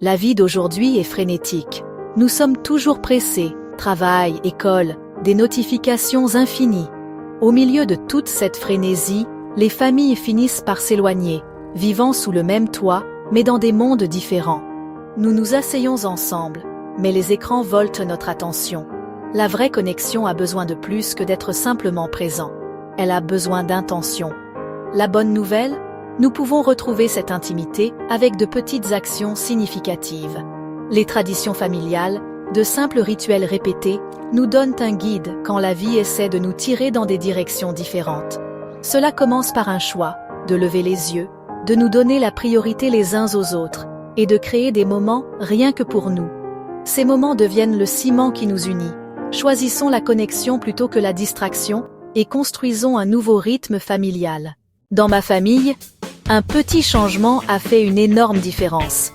La vie d'aujourd'hui est frénétique. Nous sommes toujours pressés, travail, école, des notifications infinies. Au milieu de toute cette frénésie, les familles finissent par s'éloigner, vivant sous le même toit, mais dans des mondes différents. Nous nous asseyons ensemble, mais les écrans volent notre attention. La vraie connexion a besoin de plus que d'être simplement présent. Elle a besoin d'intention. La bonne nouvelle? Nous pouvons retrouver cette intimité avec de petites actions significatives. Les traditions familiales, de simples rituels répétés, nous donnent un guide quand la vie essaie de nous tirer dans des directions différentes. Cela commence par un choix, de lever les yeux, de nous donner la priorité les uns aux autres, et de créer des moments rien que pour nous. Ces moments deviennent le ciment qui nous unit. Choisissons la connexion plutôt que la distraction, et construisons un nouveau rythme familial. Dans ma famille, un petit changement a fait une énorme différence.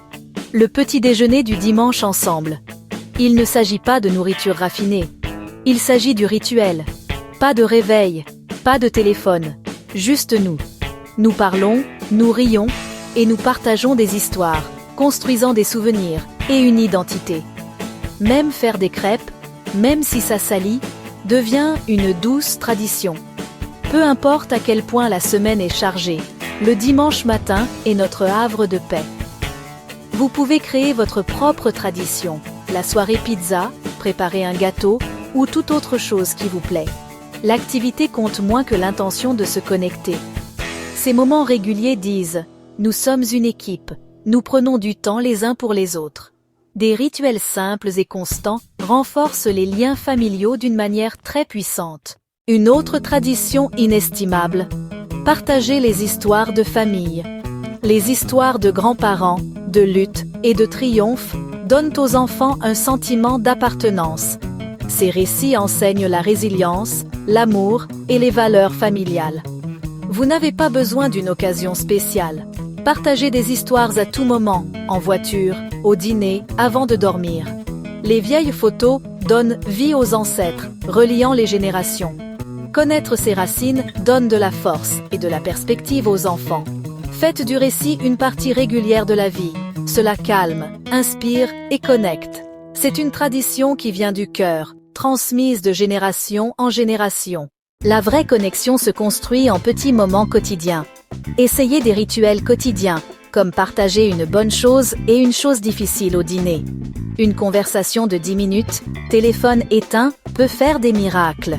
Le petit déjeuner du dimanche ensemble. Il ne s'agit pas de nourriture raffinée. Il s'agit du rituel. Pas de réveil, pas de téléphone. Juste nous. Nous parlons, nous rions, et nous partageons des histoires, construisant des souvenirs et une identité. Même faire des crêpes, même si ça salit, devient une douce tradition. Peu importe à quel point la semaine est chargée, le dimanche matin est notre havre de paix. Vous pouvez créer votre propre tradition, la soirée pizza, préparer un gâteau ou toute autre chose qui vous plaît. L'activité compte moins que l'intention de se connecter. Ces moments réguliers disent « Nous sommes une équipe, nous prenons du temps les uns pour les autres ». Des rituels simples et constants renforcent les liens familiaux d'une manière très puissante. Une autre tradition inestimable, partager les histoires de famille. Les histoires de grands-parents, de luttes et de triomphes donnent aux enfants un sentiment d'appartenance. Ces récits enseignent la résilience, l'amour et les valeurs familiales. Vous n'avez pas besoin d'une occasion spéciale. Partagez des histoires à tout moment, en voiture, au dîner, avant de dormir. Les vieilles photos donnent vie aux ancêtres, reliant les générations. Connaître ses racines donne de la force et de la perspective aux enfants. Faites du récit une partie régulière de la vie. Cela calme, inspire et connecte. C'est une tradition qui vient du cœur, transmise de génération en génération. La vraie connexion se construit en petits moments quotidiens. Essayez des rituels quotidiens, comme partager une bonne chose et une chose difficile au dîner. Une conversation de 10 minutes, téléphone éteint, peut faire des miracles.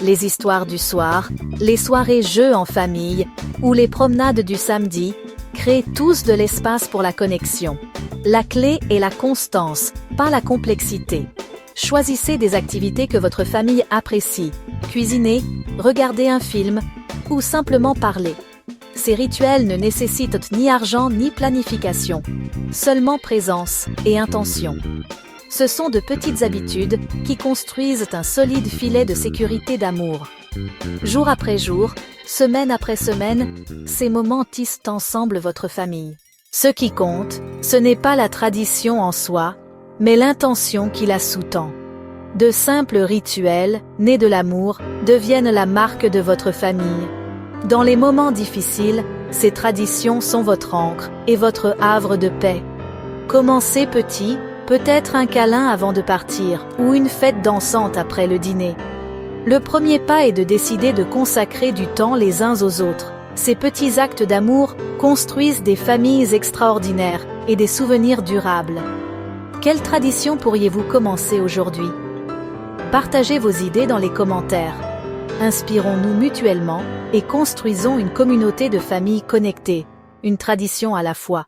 Les histoires du soir, les soirées jeux en famille ou les promenades du samedi créent tous de l'espace pour la connexion. La clé est la constance, pas la complexité. Choisissez des activités que votre famille apprécie. Cuisiner, regarder un film ou simplement parler. Ces rituels ne nécessitent ni argent ni planification, seulement présence et intention. Ce sont de petites habitudes qui construisent un solide filet de sécurité d'amour. Jour après jour, semaine après semaine, ces moments tissent ensemble votre famille. Ce qui compte, ce n'est pas la tradition en soi, mais l'intention qui la sous-tend. De simples rituels, nés de l'amour, deviennent la marque de votre famille. Dans les moments difficiles, ces traditions sont votre ancre et votre havre de paix. Commencez petit, peut-être un câlin avant de partir ou une fête dansante après le dîner. Le premier pas est de décider de consacrer du temps les uns aux autres. Ces petits actes d'amour construisent des familles extraordinaires et des souvenirs durables. Quelle tradition pourriez-vous commencer aujourd'hui? Partagez vos idées dans les commentaires. Inspirons-nous mutuellement et construisons une communauté de familles connectées, une tradition à la fois.